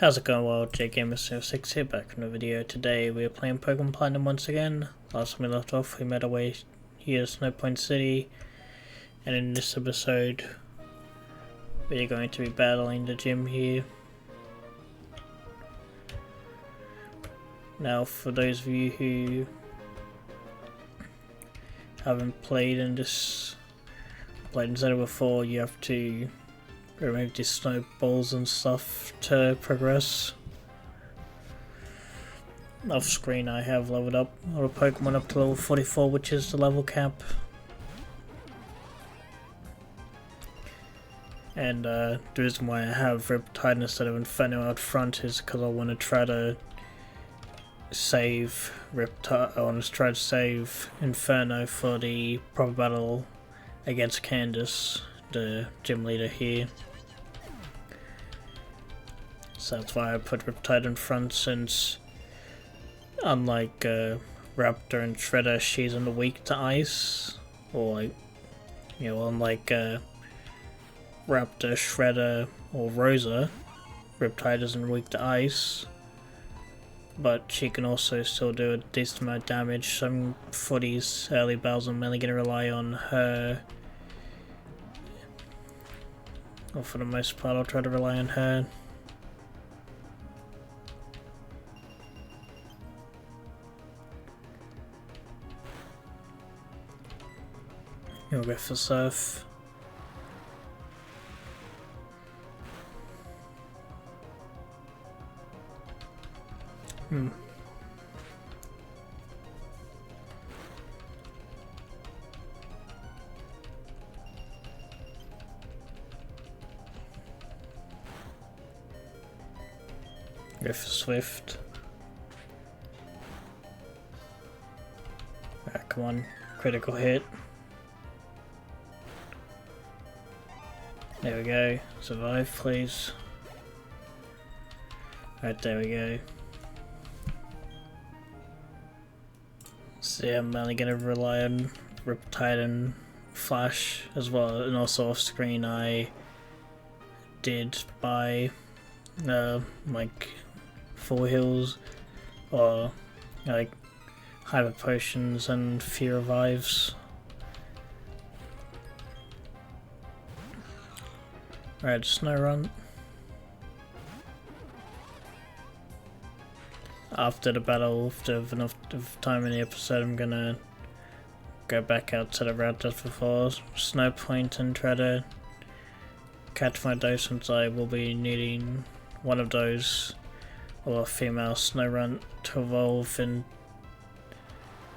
How's it going, World? JGamer06 here, back from the video. Today we are playing Pokemon Platinum once again. Last time we left off, we made our way here to Snow Point City, and in this episode we are going to be battling the gym here. Now, for those of you who haven't played Zelda before, you have to remove these snowballs and stuff to progress. Off screen I have leveled up all the Pokemon up to level 44, which is the level cap. And the reason why I have Riptide instead of Inferno out front is because I want to try to save Riptide. I want to try to save Inferno for the proper battle against Candace, the gym leader here. So that's why I put Riptide in front, since unlike Raptor and Shredder, she's on the weak to ice. Or like, unlike Raptor, Shredder, or Rosa, Riptide isn't weak to ice. But she can also still do a decent amount of damage. So for these early battles, I'm mainly going to rely on her. Or for the most part, I'll try to rely on her. We'll go for Surf. Go for Swift. Ah, come on, critical hit. There we go. Survive, please. Right, there we go. So yeah, I'm only gonna rely on Riptide and Flash as well, and also off screen I did buy like full heals or like hyper potions and few revives. Right, Snow Run. After the battle, after enough time in the episode, I'm gonna go back out to the route just before Snow Point and try to catch my dose, since I will be needing one of those, or a female Snow Run, to evolve into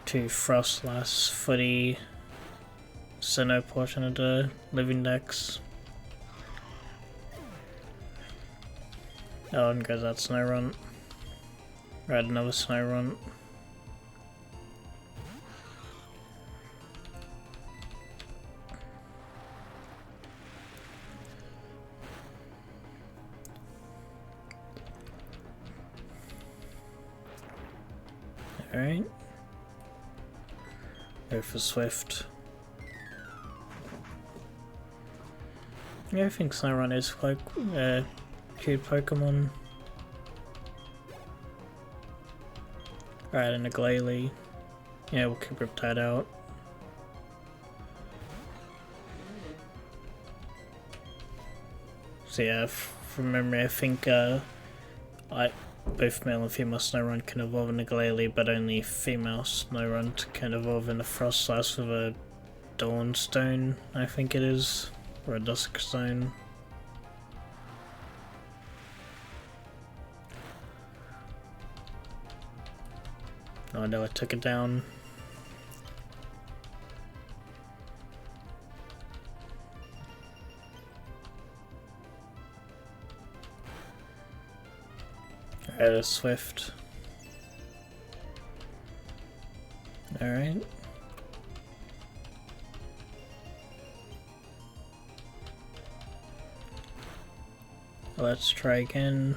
Frostlass for the Sinnoh portion of the Living Dex. Oh, and goes that Snow Run. Right, another Snow Run. Alright. Go for Swift. Yeah, I think Snow Run is quite cute Pokemon. Right, and a Glalie. Yeah, we'll keep Riptide out. So yeah, from memory, I think both male and female Snowrun can evolve in a Glalie, but only female Snowrun can evolve in a Frostlass with a Dawnstone, I think it is, or a Duskstone. Oh no, I took it down. Alright, a Swift. Alright. Let's try again.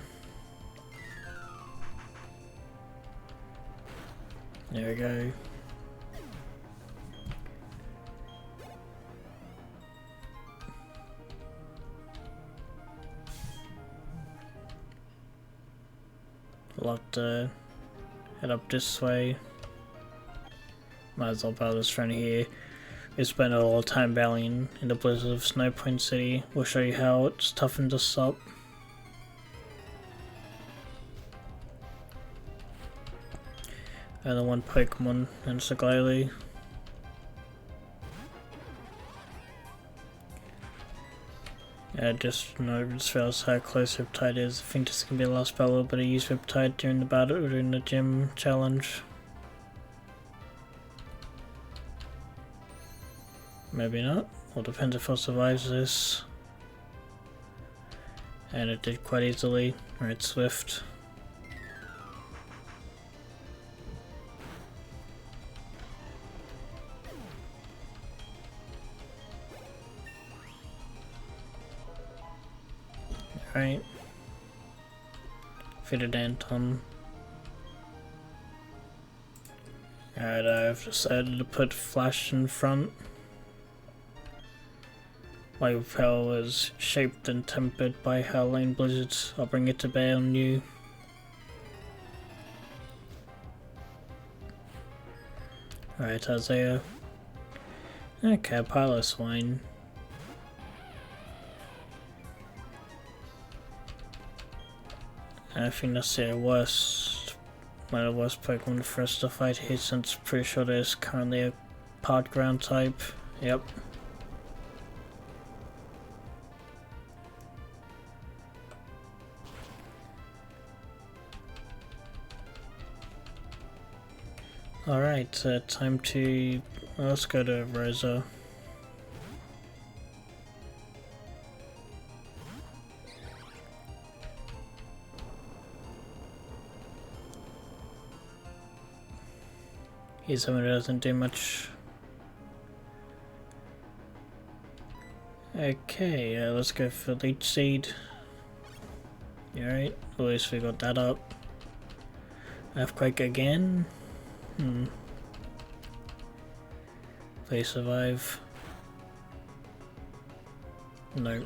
There we go. We'll have to head up this way. Might as well battle this friend here. We spent a lot of time battling in the blizzard of Snow Point City. We'll show you how it's toughened us up. And the one Pokemon and Segaili. Yeah, just realized how close Riptide is. I think this can be the last battle, but I used Riptide during the battle, during the gym challenge. Maybe not. Well, depends if it survives this. And it did quite easily. Right, Swift. Right. Fitted Anton. Alright, I've decided to put Flash in front. My repel is shaped and tempered by howling blizzards. I'll bring it to bear on you. Alright, Isaiah. Okay, Piloswine. I think that's the worst, one of the worst Pokemon for us to fight here, since pretty sure there's currently a part ground type. Yep. Alright, time to... let's go to Rosa. He's someone who doesn't do much. Okay, let's go for Leech Seed. Alright, at least we got that up. Earthquake again? Please survive. No.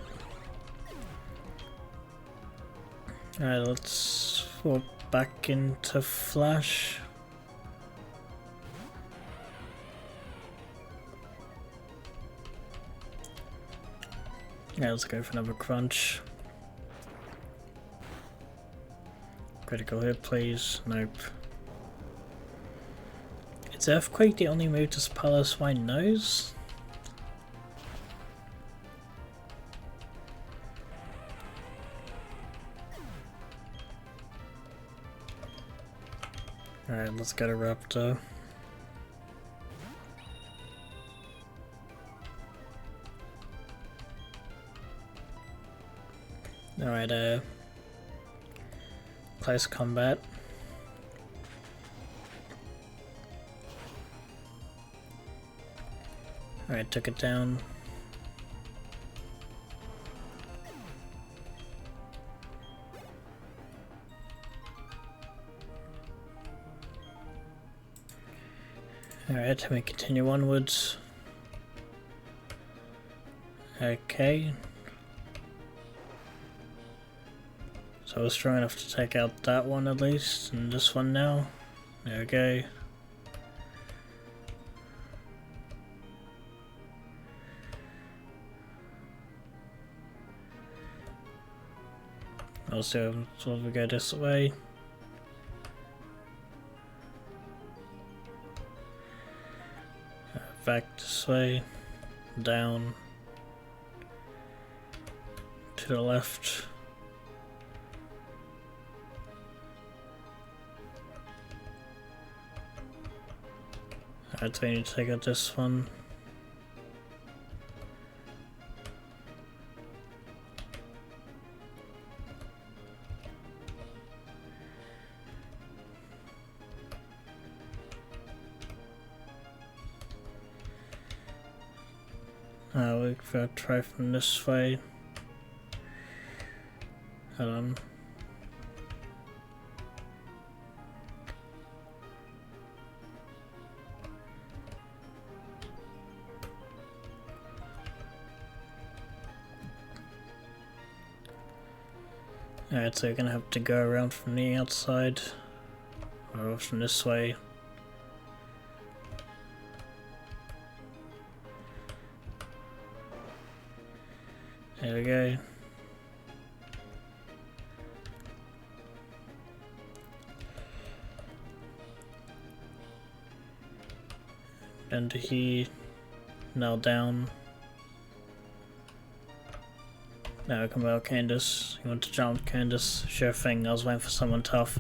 Alright, let's swap back into Flash. Yeah, let's go for another crunch. Critical hit, please. Nope. Is Earthquake the only move this Piloswine knows? Alright, let's go to Raptor. Alright, close combat. Alright, took it down. Alright, we continue onwards. Okay. So I was strong enough to take out that one at least, and this one now. There we go. Also, so we go this way. Back this way. Down. To the left. Alright, so we need to take out this one. We'll try from this way. Hold on. Alright, so we're gonna have to go around from the outside, or from this way. There we go. Enter here, now down. Now come out, Candace. You want to jump, Candace? Sure thing, I was waiting for someone tough.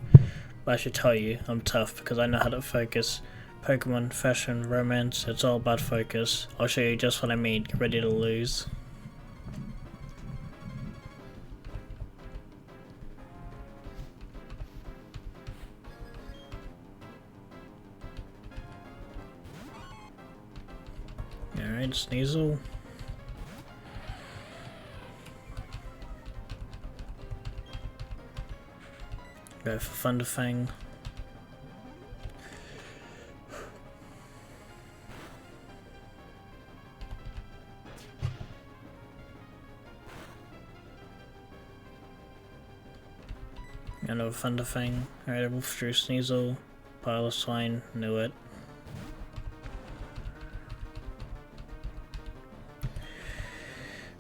But I should tell you, I'm tough because I know how to focus. Pokemon, fashion, romance, it's all about focus. I'll show you just what I mean, get ready to lose. Alright, Sneasel. Go for Thunderfang. Another Thunderfang. Alright, Wolf through Sneasel. Pile of Swine, knew it.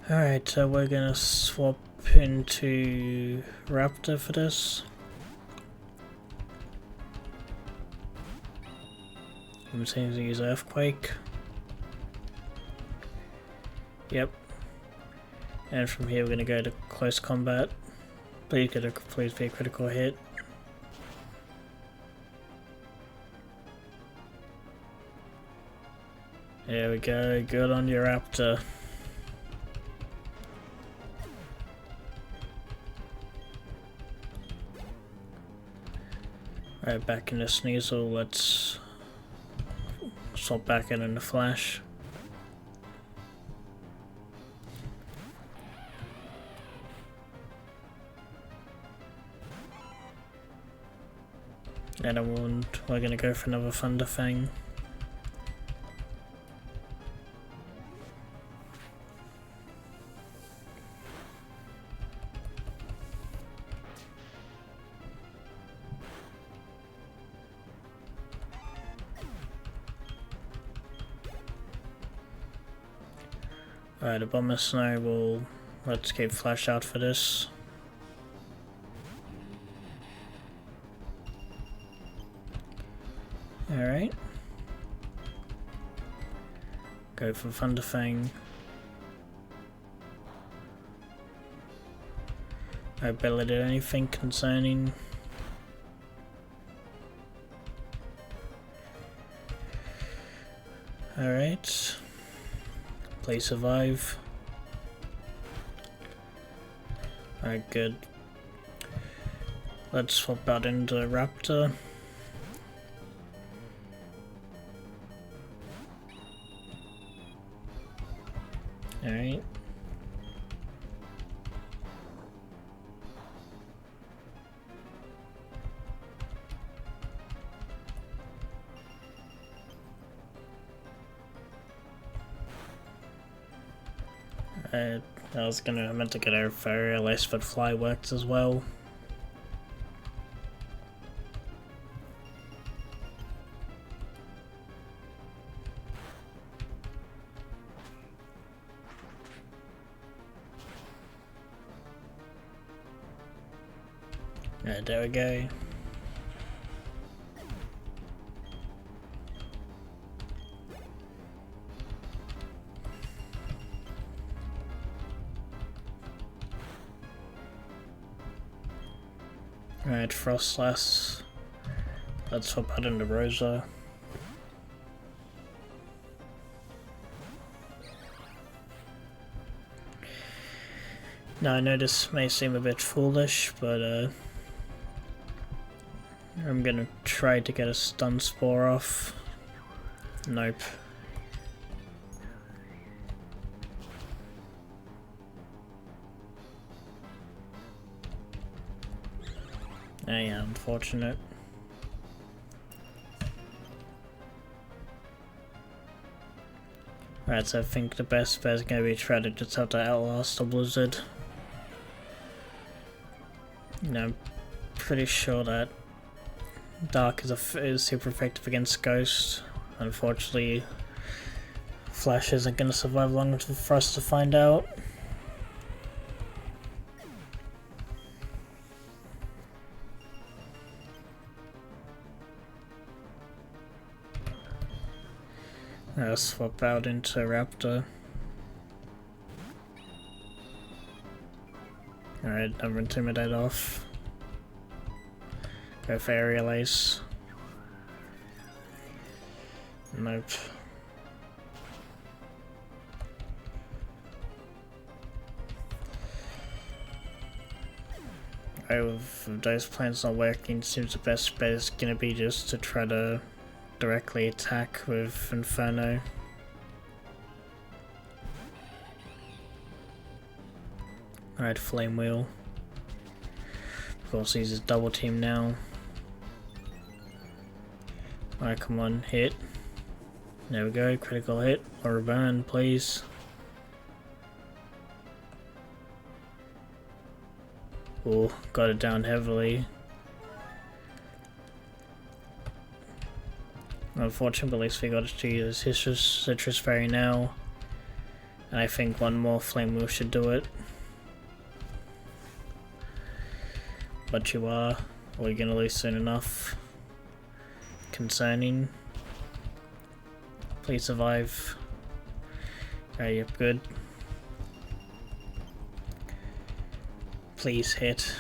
Alright, so we're gonna swap into Raptor for this. I'm saying to use Earthquake. Yep. And from here we're gonna go to close combat. Please be a critical hit. There we go, good on your Raptor. Right, back into Sneasel, let's swap back in the Flash. And a wound, we're gonna go for another Thunderfang. Alright, a Bomber Snow will let's keep Flash out for this. Alright. Go for Thunderfang. I barely did anything concerning. Alright. Play survive. Alright, good. Let's swap out into Raptor. Alright. I meant to get a fairy, at least but fly works as well. Right, there we go. Alright, Frostlass. Let's swap out into Rosa. Now I know this may seem a bit foolish, but I'm gonna try to get a Stun Spore off. Nope. Yeah, unfortunate. Right, so I think the best bet is going to be try to just have to outlast the Blizzard. I'm pretty sure that Dark is super effective against Ghost. Unfortunately, Flash isn't going to survive long enough for us to find out. I'll swap out into Raptor. Alright, never Intimidate off. Go for Aerial Ace. Nope. Alright, with those plans not working, seems the best bet is gonna be just to try to directly attack with Inferno. Alright, Flame Wheel. Of course, he's double team now. Alright, come on, hit. There we go, critical hit, or a burn, please. Oh, got it down heavily. Unfortunately, at least we got to use his Citrus Fairy now. And I think one more Flame Wheel should do it. But you are gonna lose soon enough. Concerning. Please survive. Okay, yep, good. Please hit.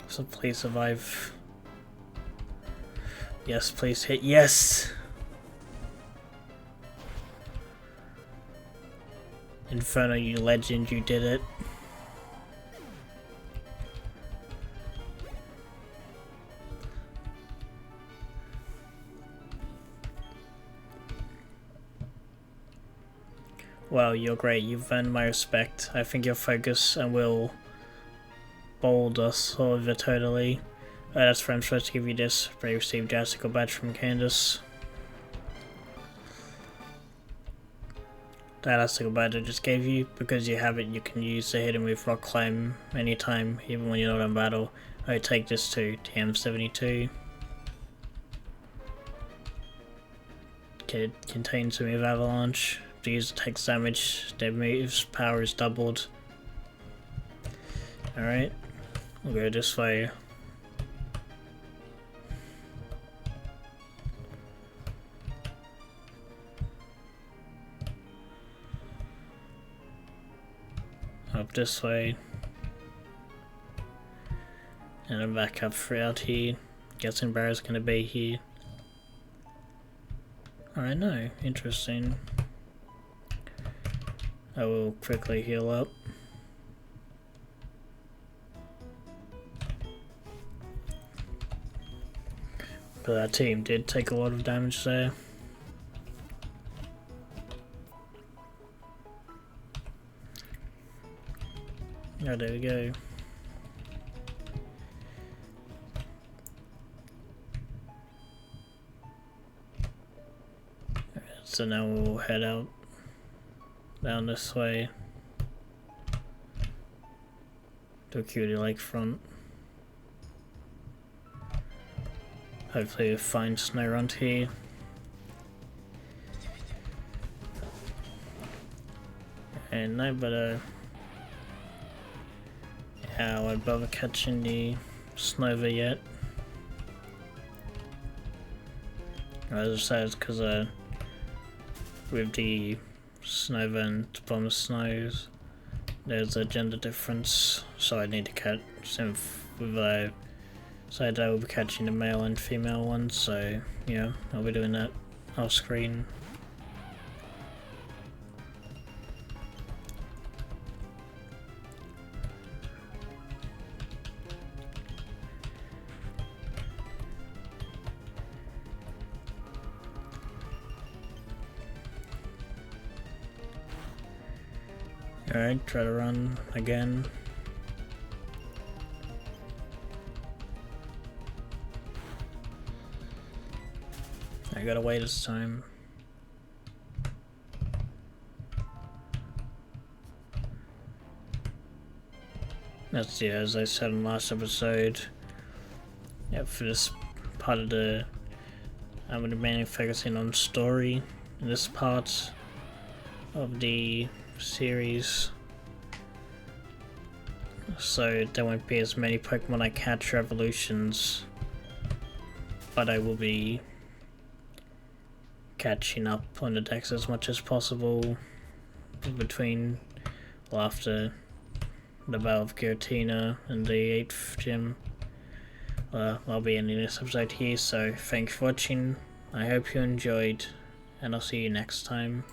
So please survive. Yes, please hit. Yes! Inferno, you legend, you did it. Wow, you're great. You've earned my respect. I think your focus and will bowled us over totally. That's why I'm supposed to give you this. But you received Jastical Badge from Candace. That Jastical Badge I just gave you, because you have it, you can use the hidden move Rock Climb anytime, even when you're not in battle. I take this to TM72. It contains a move Avalanche. The user takes damage, their move's power is doubled. Alright, we'll go this way. Up this way. And then back up out here. Guessing Barrow's gonna be here. Alright, no, interesting. I will quickly heal up. But that team did take a lot of damage there. Oh, there we go. So now we'll head out down this way to Cutie Lakefront. Hopefully we'll find snow around here. And no, but yeah, I won't bother catching the Snova yet. As I said, it's because with the Snova and Bomber Snows, there's a gender difference, so I need to catch some with so I will be catching the male and female ones, so yeah, I'll be doing that off screen. Alright, try to run again. I got away this time. as I said in the last episode, yeah, for this part of the, I'm going to be mainly focusing on story in this part of the series. So there won't be as many Pokemon I catch evolutions, but I will be catching up on the decks as much as possible between, well, after the Battle of Giratina and the 8th gym. I'll be ending this episode here, so thanks for watching, I hope you enjoyed, and I'll see you next time.